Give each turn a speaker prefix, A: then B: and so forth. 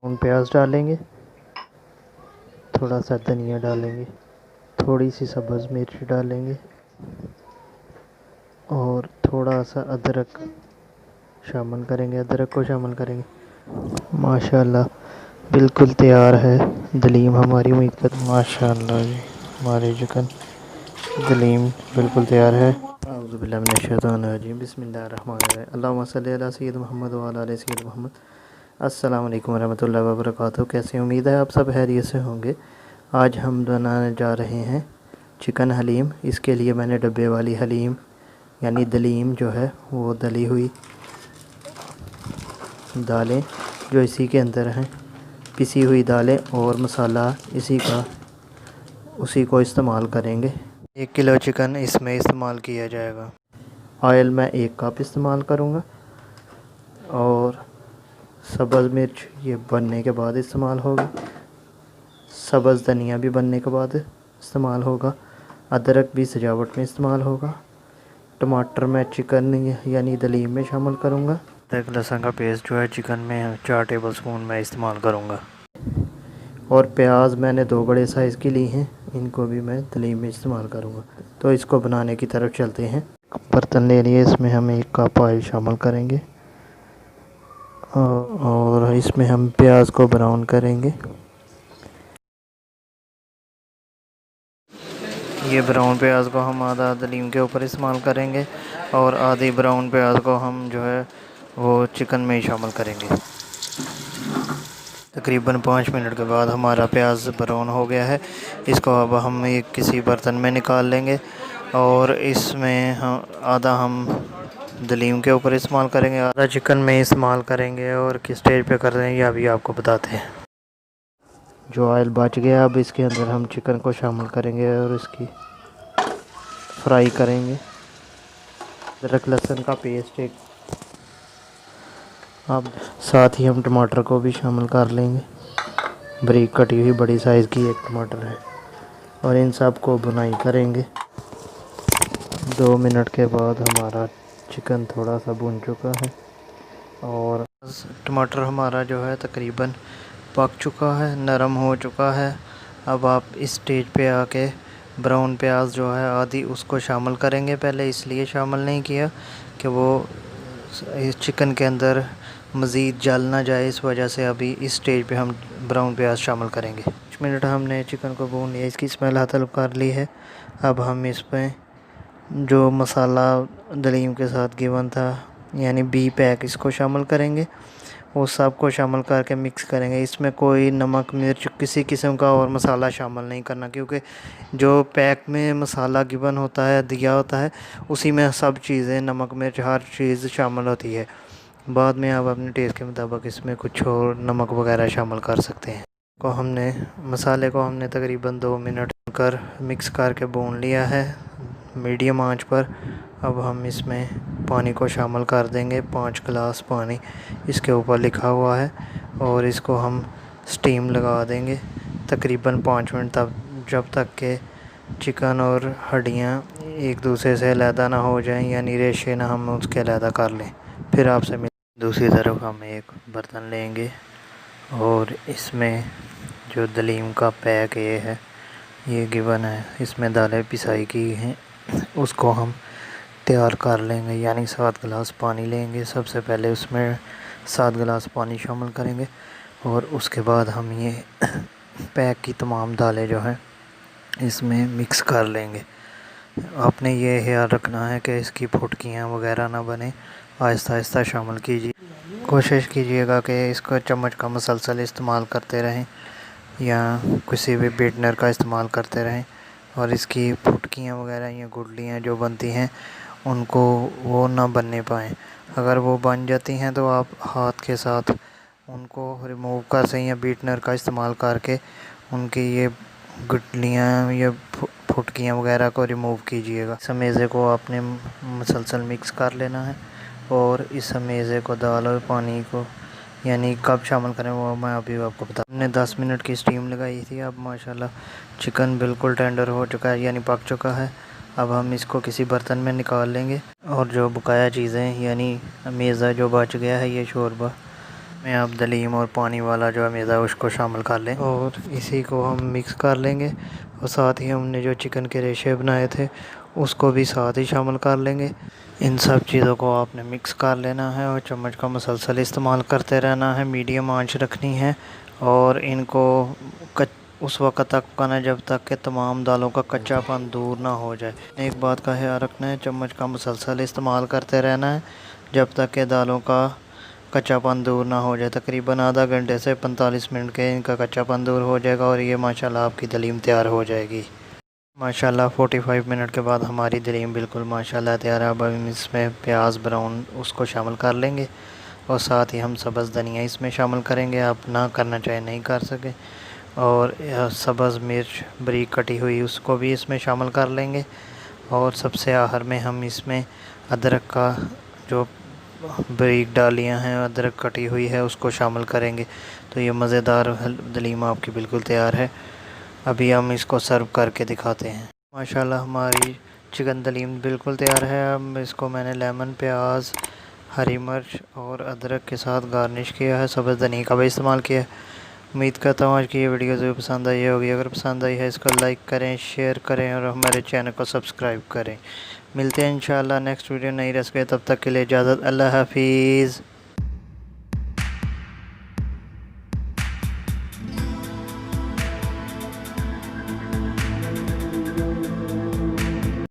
A: उन प्याज डालेंगे, थोड़ा सा धनिया डालेंगे, थोड़ी सी सब्ज़ मिर्च डालेंगे और थोड़ा सा अदरक शामिल करेंगे, अदरक को शामिल करेंगे। माशाल्लाह बिल्कुल तैयार है दलीम हमारी। उम्मीद कर माशाल्लाह जी हमारी चिकन दलीम बिल्कुल तैयार है। औज़ुबिल्लाहि मिनश्शैतानिर्रजीम बिस्मिल्लाहिर्रहमानिर्रहीम अल्लाहुम्मा सल्लि अला सय्यिदिना मुहम्मद व अला आलि सय्यिदिना मुहम्मद। अस्सलाम वालेकुम रहमतुल्लाहि व बरकातहू। कैसे उम्मीद है आप सब खैरियत से होंगे। आज हम बनाने जा रहे हैं चिकन हलीम। इसके लिए मैंने डब्बे वाली हलीम यानी दलीम जो है वो दली हुई दालें जो इसी के अंदर हैं, पिसी हुई दालें और मसाला उसी को इस्तेमाल करेंगे। 1 किलो चिकन इसमें इस्तेमाल किया जाएगा। ऑयल मैं 1 कप इस्तेमाल करूँगा और सब्ज़ मिर्च ये बनने के बाद इस्तेमाल होगी, सब्ज़ धनिया भी बनने के बाद इस्तेमाल होगा, अदरक भी सजावट में इस्तेमाल होगा, टमाटर मैं चिकन यानी दलीम में शामिल करूँगा। अदरक लहसुन का पेस्ट जो है चिकन में 4 टेबलस्पून मैं इस्तेमाल करूँगा और प्याज मैंने 2 बड़े साइज़ की ली हैं, इनको भी मैं दलीम में इस्तेमाल करूँगा। तो इसको बनाने की तरफ चलते हैं। बर्तन ले लिए, इसमें हम 1 कप ऑयल शामिल करेंगे और इसमें हम प्याज को ब्राउन करेंगे। ये ब्राउन प्याज को हम आधा दलीम के ऊपर इस्तेमाल करेंगे और आधी ब्राउन प्याज को हम जो है वो चिकन में ही शामिल करेंगे। तकरीबन 5 मिनट के बाद हमारा प्याज ब्राउन हो गया है। इसको अब हम एक किसी बर्तन में निकाल लेंगे और इसमें आधा हम दलीम के ऊपर इस्तेमाल करेंगे, आधा चिकन में इस्तेमाल करेंगे और किस स्टेज पे कर रहे हैं ये अभी आपको बताते हैं। जो ऑयल बच गया अब इसके अंदर हम चिकन को शामिल करेंगे और इसकी फ्राई करेंगे। अदरक लहसुन का पेस्ट एक, अब साथ ही हम टमाटर को भी शामिल कर लेंगे। बारीक कटी हुई बड़ी साइज़ की एक टमाटर है और इन सब को भुनाई करेंगे। 2 मिनट के बाद हमारा चिकन थोड़ा सा भुन चुका है और टमाटर हमारा जो है तकरीबन पक चुका है, नरम हो चुका है। अब आप इस स्टेज पे आके ब्राउन प्याज जो है आधी उसको शामिल करेंगे। पहले इसलिए शामिल नहीं किया कि वो इस चिकन के अंदर मज़ीद जल ना जाए, इस वजह से अभी इस स्टेज पे हम ब्राउन प्याज शामिल करेंगे। 5 मिनट हमने चिकन को भून लिया, इसकी स्मेल हतलब कर ली है। अब हम इसमें जो मसाला दलीम के साथ गिवन था यानी बी पैक इसको शामिल करेंगे। वो सब को शामिल करके मिक्स करेंगे। इसमें कोई नमक मिर्च किसी किस्म का और मसाला शामिल नहीं करना, क्योंकि जो पैक में मसाला गिवन होता है दिया होता है उसी में सब चीज़ें नमक मिर्च हर चीज़ शामिल होती है। बाद में आप अपने टेस्ट के मुताबिक इसमें कुछ और नमक वगैरह शामिल कर सकते हैं। मसाले को हमने तकरीबन 2 मिनट कर मिक्स करके भून लिया है मीडियम आंच पर। अब हम इसमें पानी को शामिल कर देंगे, 5 गिलास पानी इसके ऊपर लिखा हुआ है और इसको हम स्टीम लगा देंगे तकरीबन 5 मिनट तक, जब तक के चिकन और हड्डियाँ एक दूसरे से अलहदा ना हो जाएं यानी रेशे ना हम उसके अलहदा कर लें। फिर आपसे मिल दूसरी तरफ हम एक बर्तन लेंगे और इसमें जो दलीम का पैक ये गिवन है, इसमें दालें पिसाई की हैं, उसको हम तैयार कर लेंगे। यानी 7 गिलास पानी लेंगे, सबसे पहले उसमें 7 गिलास पानी शामिल करेंगे और उसके बाद हम ये पैक की तमाम दालें जो हैं इसमें मिक्स कर लेंगे। आपने ये ख्याल रखना है कि इसकी फुटकियाँ वगैरह ना बने, आहिस्ता आहिस्ता शामिल कीजिए। कोशिश कीजिएगा कि इसको चम्मच का मुसलसल इस्तेमाल करते रहें या किसी भी बीटनर का इस्तेमाल करते रहें और इसकी फुटकियाँ वगैरह या गुठलियाँ जो बनती हैं उनको वो ना बनने पाएँ। अगर वो बन जाती हैं तो आप हाथ के साथ उनको रिमूव कर सकें या बीटनर का इस्तेमाल करके उनकी ये गुठलियाँ या फुटकियाँ वगैरह को रिमूव कीजिएगा। इस मेज़े को आपने मुसलसल मिक्स कर लेना है और इस मेज़े को दाल और पानी को यानी कब शामिल करें वो मैं अभी आपको बता। हमने 10 मिनट की स्टीम लगाई थी। अब माशाल्लाह चिकन बिल्कुल टेंडर हो चुका है यानी पक चुका है। अब हम इसको किसी बर्तन में निकाल लेंगे और जो बकाया चीज़ें यानी मेज़ा जो बच गया है ये शोरबा में आप दलीम और पानी वाला जो मैदा है उसको शामिल कर लें और इसी को हम मिक्स कर लेंगे। और साथ ही हमने जो चिकन के रेशे बनाए थे उसको भी साथ ही शामिल कर लेंगे। इन सब चीज़ों को आपने मिक्स कर लेना है और चम्मच का मुसलसल इस्तेमाल करते रहना है। मीडियम आंच रखनी है और इनको उस वक्त तक पकाना जब तक कि तमाम दालों का कच्चापन दूर ना हो जाए। एक बात का ख्याल रखना है, चम्मच का मुसलसल इस्तेमाल करते रहना है जब तक कि दालों का कच्चापन दूर ना हो जाए। तकरीबन आधा घंटे से 45 मिनट के इनका कच्चापन दूर हो जाएगा और ये माशाल्लाह आपकी दलीम तैयार हो जाएगी। माशाल्लाह 45 मिनट के बाद हमारी दलीम बिल्कुल माशाल्लाह तैयार है। अब हम इसमें प्याज ब्राउन उसको शामिल कर लेंगे और साथ ही हम सब्ज़ धनिया इसमें शामिल करेंगे। आप ना करना चाहे नहीं कर सके। और सब्ज़ मिर्च बारीक कटी हुई उसको भी इसमें शामिल कर लेंगे। और सबसे आखिर में हम इसमें अदरक का जो बारीक डालियाँ हैं, अदरक कटी हुई है, उसको शामिल करेंगे। तो ये मज़ेदार दलीम आपकी बिल्कुल तैयार है। अभी हम इसको सर्व करके दिखाते हैं। माशाल्लाह हमारी चिकन दलीम बिल्कुल तैयार है। अब इसको मैंने लेमन, प्याज, हरी मिर्च और अदरक के साथ गार्निश किया है। सब्ज़ धनिया का भी इस्तेमाल किया है। उम्मीद करता हूँ आज की ये वीडियो ज़रूर पसंद आई होगी। अगर पसंद आई है इसको लाइक करें, शेयर करें और हमारे चैनल को सब्सक्राइब करें। मिलते हैं इंशाल्लाह नेक्स्ट वीडियो नई रेसिपी। तब तक के लिए इजाज़त। अल्लाह हाफिज़।